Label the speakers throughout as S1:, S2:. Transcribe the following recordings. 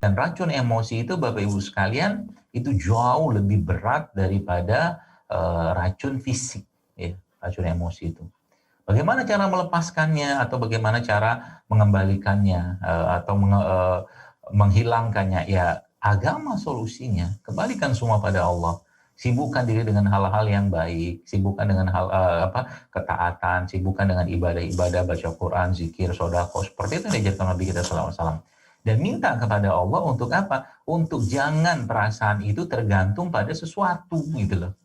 S1: Dan racun emosi itu Bapak Ibu sekalian itu jauh lebih berat daripada racun fisik, ya, racun emosi itu. Bagaimana cara melepaskannya atau bagaimana cara mengembalikannya atau menghilangkannya? Ya, agama solusinya. Kembalikan semua pada Allah. Sibukkan diri dengan hal-hal yang baik, sibukkan dengan hal ketaatan, sibukkan dengan ibadah-ibadah, baca Quran, zikir, sodako, seperti itu yang diajarkan Nabi kita SAW. Dan minta kepada Allah untuk apa? Untuk jangan perasaan itu tergantung pada sesuatu gitu loh.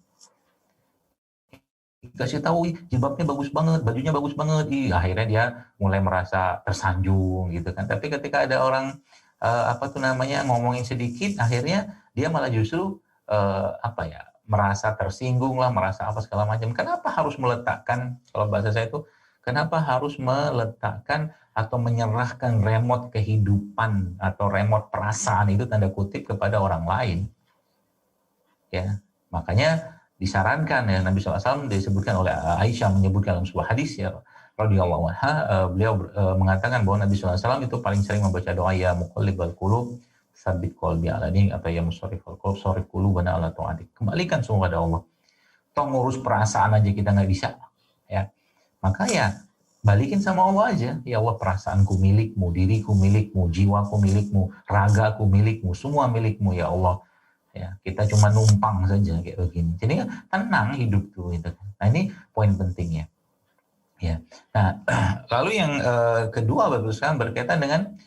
S1: Dikasih tahu jilbabnya bagus banget, bajunya bagus banget, akhirnya dia mulai merasa tersanjung gitu kan. Tapi ketika ada orang ngomongin sedikit, akhirnya dia malah justru merasa tersinggung lah, merasa apa segala macam. Kenapa harus meletakkan, kalau bahasa saya itu, kenapa harus meletakkan atau menyerahkan remote kehidupan atau remote perasaan itu tanda kutip kepada orang lain? Ya, makanya disarankan ya Nabi SAW disebutkan oleh Aisyah menyebutkan dalam sebuah hadis ya radhiyallahu anha, beliau mengatakan bahwa Nabi SAW itu paling sering membaca doa ya muqallibal qulub sabit qalbi ala dinik atau ya musarrifal qulub sarif qulubana ala ta'atik. Kembalikan semua pada Allah. Toh ngurus perasaan aja kita nggak bisa ya. Maka ya balikin sama Allah aja. Ya Allah, perasaanku milikmu, diriku milikmu, jiwaku milikmu, ragaku milikmu, semua milikmu ya Allah. Ya, kita cuma numpang saja kayak begini. Jadi tenang hidup tuh gitu. Nah, ini poin pentingnya. Ya. Nah, lalu yang kedua Bapak sekarang berkaitan dengan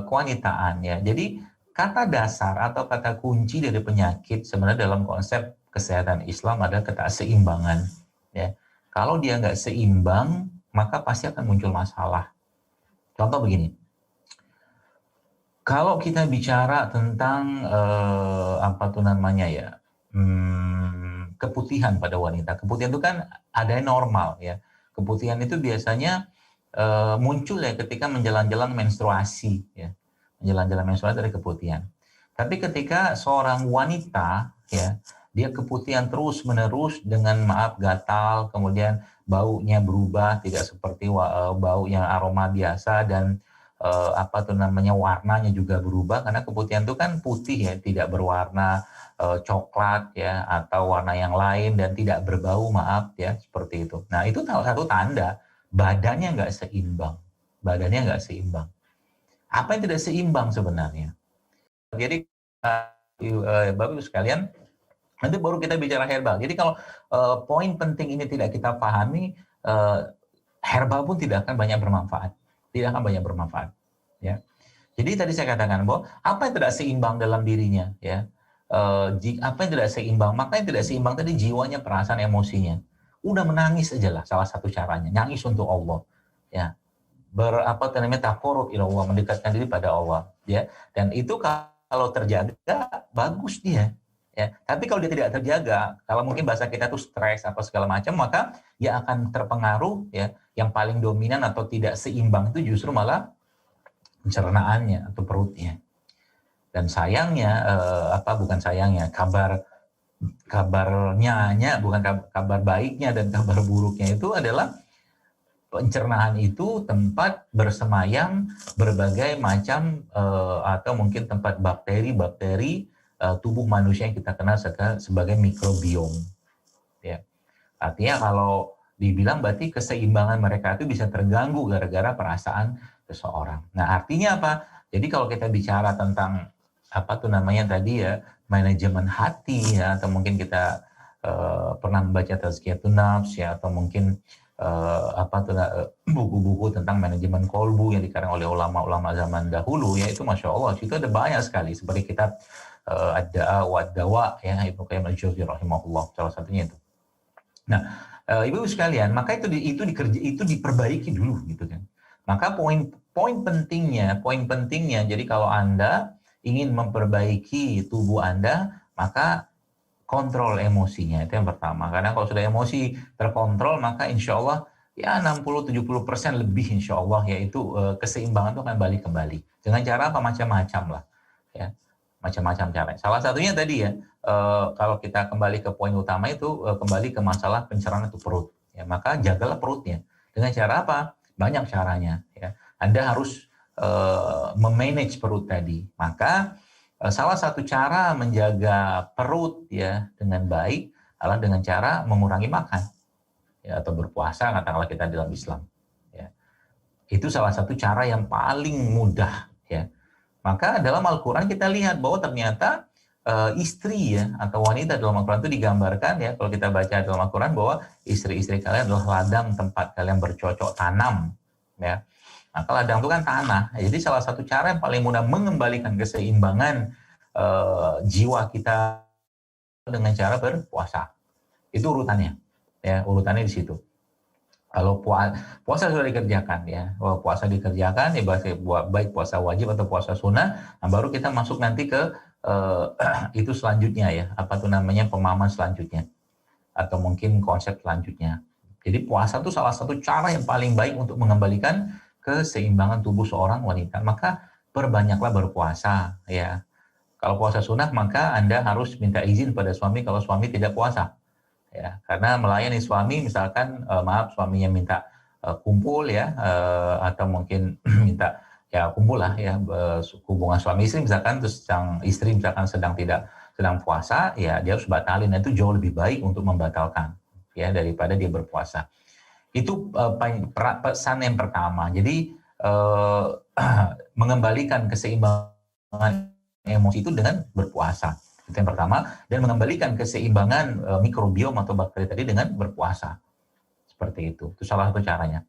S1: kewanitaan ya. Jadi kata dasar atau kata kunci dari penyakit sebenarnya dalam konsep kesehatan Islam adalah keseimbangan ya. Kalau dia nggak seimbang, maka pasti akan muncul masalah. Contoh begini. Kalau kita bicara tentang keputihan pada wanita, keputihan itu kan ada yang normal ya. Keputihan itu biasanya muncul ya ketika menjelang-jelang menstruasi ya, menjelang-jelang menstruasi dari keputihan. Tapi ketika seorang wanita ya, dia keputihan terus-menerus dengan gatal, kemudian baunya berubah tidak seperti bau yang aroma biasa dan warnanya juga berubah karena keputihan itu kan putih ya, tidak berwarna coklat ya atau warna yang lain dan tidak berbau ya seperti itu. Nah itu salah satu tanda badannya nggak seimbang, Apa yang tidak seimbang sebenarnya? Jadi Bapak Ibu sekalian, nanti baru kita bicara herbal. Jadi kalau poin penting ini tidak kita pahami, herbal pun tidak akan banyak bermanfaat. Ya. Jadi tadi saya katakan bahwa apa yang tidak seimbang dalam dirinya, ya, apa yang tidak seimbang, maka yang tidak seimbang tadi jiwanya, perasaan, emosinya. Udah menangis aja lah salah satu caranya, nangis untuk Allah, ya, taqarrub ila Allah, mendekatkan diri pada Allah, ya, dan itu kalau terjaga bagus dia. Ya, tapi kalau dia tidak terjaga, kalau mungkin bahasa kita tuh stres apa segala macam, maka dia akan terpengaruh ya. Yang paling dominan atau tidak seimbang itu justru malah pencernaannya atau perutnya. Dan sayangnya kabar baiknya dan kabar buruknya itu adalah pencernaan itu tempat bersemayam berbagai macam atau mungkin tempat bakteri tubuh manusia yang kita kenal sebagai mikrobiom. Ya. Artinya kalau dibilang berarti keseimbangan mereka itu bisa terganggu gara-gara perasaan seseorang. Nah, artinya apa? Jadi kalau kita bicara tentang manajemen hati ya, atau mungkin kita pernah membaca Tazkiyatun Nafs ya, atau mungkin buku-buku tentang manajemen kolbu yang dikarang oleh ulama-ulama zaman dahulu ya, itu Masya Allah, itu ada banyak sekali seperti kitab Ad-Da'a wa Ad-Dawa ya, Ibnu Qayyim al-Jauziyah rahimahullah, salah satunya itu. Nah, Ibu sekalian, maka itu diperbaiki dulu gitu kan. Maka poin pentingnya, jadi kalau Anda ingin memperbaiki tubuh Anda, maka kontrol emosinya, itu yang pertama. Karena kalau sudah emosi terkontrol, maka insya Allah ya 60-70% lebih insya Allah, yaitu keseimbangan itu akan balik kembali. Dengan cara apa? Macam-macam lah. Ya, macam-macam cara. Salah satunya tadi ya, kalau kita kembali ke poin utama itu, kembali ke masalah pencernaan itu perut. Ya, maka jagalah perutnya. Dengan cara apa? Banyak caranya. Ya. Anda harus memanage perut tadi. Maka salah satu cara menjaga perut ya dengan baik adalah dengan cara mengurangi makan ya, atau berpuasa katakanlah kita dalam Islam. Ya. Itu salah satu cara yang paling mudah ya. Maka dalam Al-Quran kita lihat bahwa ternyata istri ya atau wanita dalam Al-Quran itu digambarkan ya, kalau kita baca dalam Al-Quran bahwa istri-istri kalian adalah ladang tempat kalian bercocok tanam ya. Maka ladang itu kan tanah. Jadi salah satu cara yang paling mudah mengembalikan keseimbangan jiwa kita dengan cara berpuasa. Itu urutannya. Ya, urutannya di situ. Kalau puasa sudah dikerjakan ya, kalau puasa dikerjakan ya baik puasa wajib atau puasa sunnah, nah baru kita masuk nanti ke itu selanjutnya ya, apa tuh namanya pemahaman selanjutnya atau mungkin konsep selanjutnya. Jadi puasa itu salah satu cara yang paling baik untuk mengembalikan keseimbangan tubuh seorang wanita. Maka perbanyaklah berpuasa ya. Kalau puasa sunnah maka Anda harus minta izin pada suami kalau suami tidak puasa. Ya, karena melayani suami misalkan maaf suaminya minta kumpul ya atau mungkin minta ya kumpul lah ya hubungan suami istri misalkan terus sang istri misalkan sedang puasa ya dia harus batalin. Itu jauh lebih baik untuk membatalkan ya daripada dia berpuasa. Itu pesan yang pertama. Jadi mengembalikan keseimbangan emosi itu dengan berpuasa. Itu yang pertama, dan mengembalikan keseimbangan mikrobiom atau bakteri tadi dengan berpuasa. Seperti itu salah satu caranya.